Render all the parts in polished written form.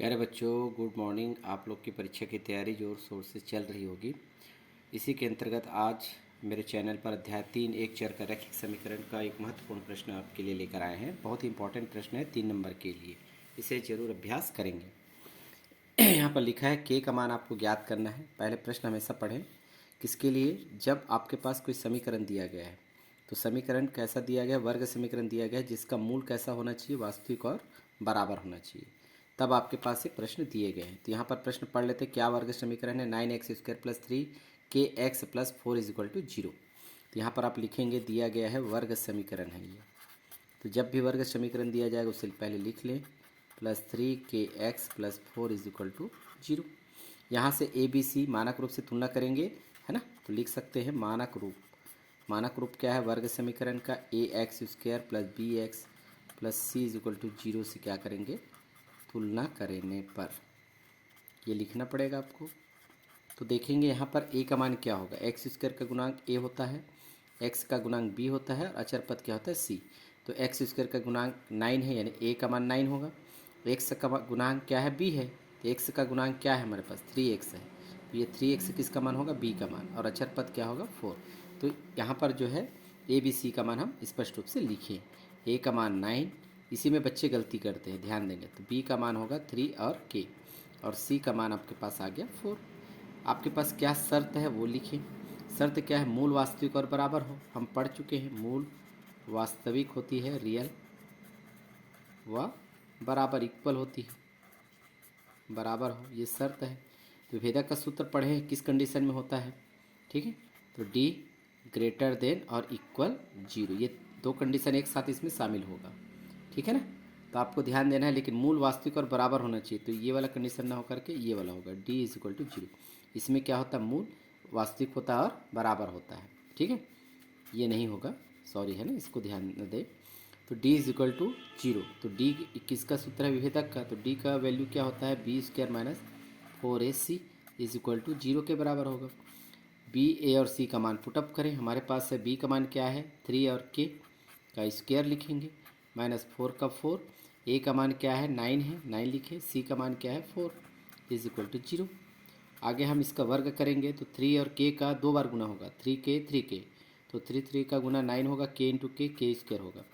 प्यारे बच्चों, good morning. आप लोग की परीक्षा की तैयारी जोर शोर से चल रही होगी। इसी के अंतर्गत आज मेरे चैनल पर अध्याय 3 एक चर का रैखिक समीकरण का एक महत्वपूर्ण प्रश्न आपके लिए लेकर आए हैं। बहुत ही इंपॉर्टेंट प्रश्न है 3 नंबर के लिए, इसे जरूर अभ्यास करेंगे। यहाँ पर लिखा है के का मान आपको ज्ञात करना है। पहले प्रश्न हमेशा पढ़ें किसके लिए, जब आपके पास कोई समीकरण दिया गया है तो समीकरण कैसा दिया गया है, वर्ग समीकरण दिया गया है जिसका मूल कैसा होना चाहिए, वास्तविक और बराबर होना चाहिए, तब आपके पास ये प्रश्न दिए गए हैं। तो यहाँ पर प्रश्न पढ़ लेते हैं। क्या वर्ग समीकरण है 9x² + 3kx + 4 = 0। तो यहाँ पर आप लिखेंगे दिया गया है वर्ग समीकरण है ये। तो जब भी वर्ग समीकरण दिया जाएगा उससे पहले लिख लें +3kx + 4 = 0। यहाँ से ए बी सी मानक रूप से तुलना करेंगे, है ना। तो लिख सकते हैं मानक रूप। मानक रूप क्या है वर्ग समीकरण का, ax² + bx + c = 0 से क्या करेंगे, तुलना करने पर ये लिखना पड़ेगा आपको। तो देखेंगे यहाँ पर a का मान क्या होगा, x² का गुणांक a होता है, x का गुणांक b होता है और अचर पद क्या होता है c। तो x² का गुणांक 9 है यानी a का मान 9 होगा। x का गुणांक क्या है, b है, तो x का गुणांक क्या है हमारे पास 3x है, तो ये 3x किसका मान होगा, b का मान, और अचर पद क्या होगा 4। तो यहाँ पर जो है a b c का मान हम स्पष्ट रूप से लिखें। a का मान 9, इसी में बच्चे गलती करते हैं, ध्यान देंगे। तो b का मान होगा 3 और k, और c का मान आपके पास आ गया 4। आपके पास क्या शर्त है वो लिखें। शर्त क्या है, मूल वास्तविक और बराबर हो। हम पढ़ चुके हैं मूल वास्तविक होती है, रियल, व बराबर इक्वल होती है, बराबर हो, ये शर्त है। तो भेदक का सूत्र पढ़ें किस कंडीशन में होता है, ठीक है। तो d > और इक्वल 0, ये दो कंडीशन एक साथ इसमें शामिल होगा, ठीक है ना। तो आपको ध्यान देना है, लेकिन मूल वास्तविक और बराबर होना चाहिए। तो ये वाला कंडीशन ना होकर के ये वाला होगा, d = 0। इसमें क्या होता है, मूल वास्तविक होता है और बराबर होता है, ठीक है। ये नहीं होगा, सॉरी, है ना, इसको ध्यान न दें। तो d = 0। तो d किसका सूत्र है, विभेदक का। तो d का वैल्यू क्या होता है, b² - 4ac = 0 के बराबर होगा। b, a और c का मान पुटअप करें। हमारे पास है b का मान क्या है 3 और k का स्क्वायर लिखेंगे, -4 का 4। a का मान क्या है 9 है, 9 लिखे। c का मान क्या है 4 = 0। आगे हम इसका वर्ग करेंगे तो 3 और k का 2 बार गुना होगा, 3k 3k, तो 3 का गुना 9 होगा, k × k होगा,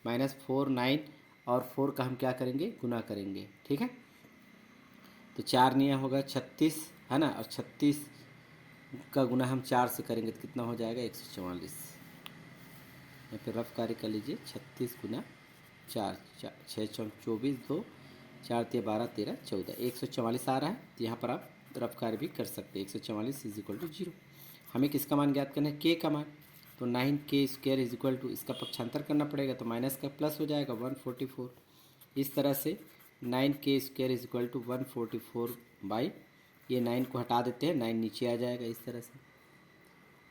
-4 9 और 4 का हम क्या करेंगे, गुना करेंगे, ठीक है। तो 4 निया होगा 36, है ना, और 36 का गुना हम 4 से करेंगे तो कितना हो जाएगा 144। या फिर रफ कार्य कर लीजिए, 36 × 4, 6 × 24, 2 4 × 12 13 14, 144 आ रहा है। तो यहाँ पर आप रफ कार्य भी कर सकते हैं। 144 = 0। हमें किसका मान ज्ञात करना है, के का मान। तो 9k² = इसका पक्षांतर करना पड़ेगा, तो माइनस का प्लस हो जाएगा 144। इस तरह से 9k² = 144 बाई, ये 9 को हटा देते हैं, 9 नीचे आ जाएगा इस तरह से।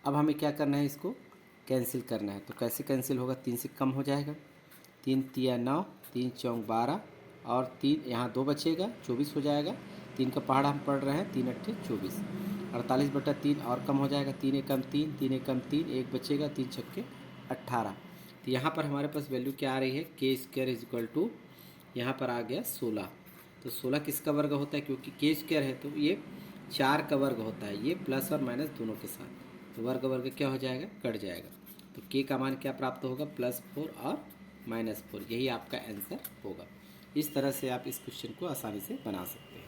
अब हमें क्या करना है, इसको कैंसिल करना है। तो कैसे कैंसिल होगा, 3 से कम हो जाएगा, 3 × 3 = 9, 3 × 4 = 12 और 3 यहाँ 2 बचेगा, 24 हो जाएगा। 3 का पहाड़ा हम पढ़ रहे हैं, 3 × 8 = 24, 48/3 और कम हो जाएगा, 3 × 1 = 3, 3 × 1 = 3, 1 बचेगा, 3 × 6 = 18। तो यहाँ पर हमारे पास वैल्यू क्या आ रही है, k² यहाँ पर आ गया 16। तो 16 किसका वर्ग होता है, क्योंकि k² है तो ये 4 का वर्ग होता है, ये प्लस और माइनस दोनों के साथ। तो वर्ग वर्ग क्या हो जाएगा, कट जाएगा। तो k का मान क्या प्राप्त होगा, +4 और -4, यही आपका आंसर होगा। इस तरह से आप इस क्वेश्चन को आसानी से बना सकते हैं।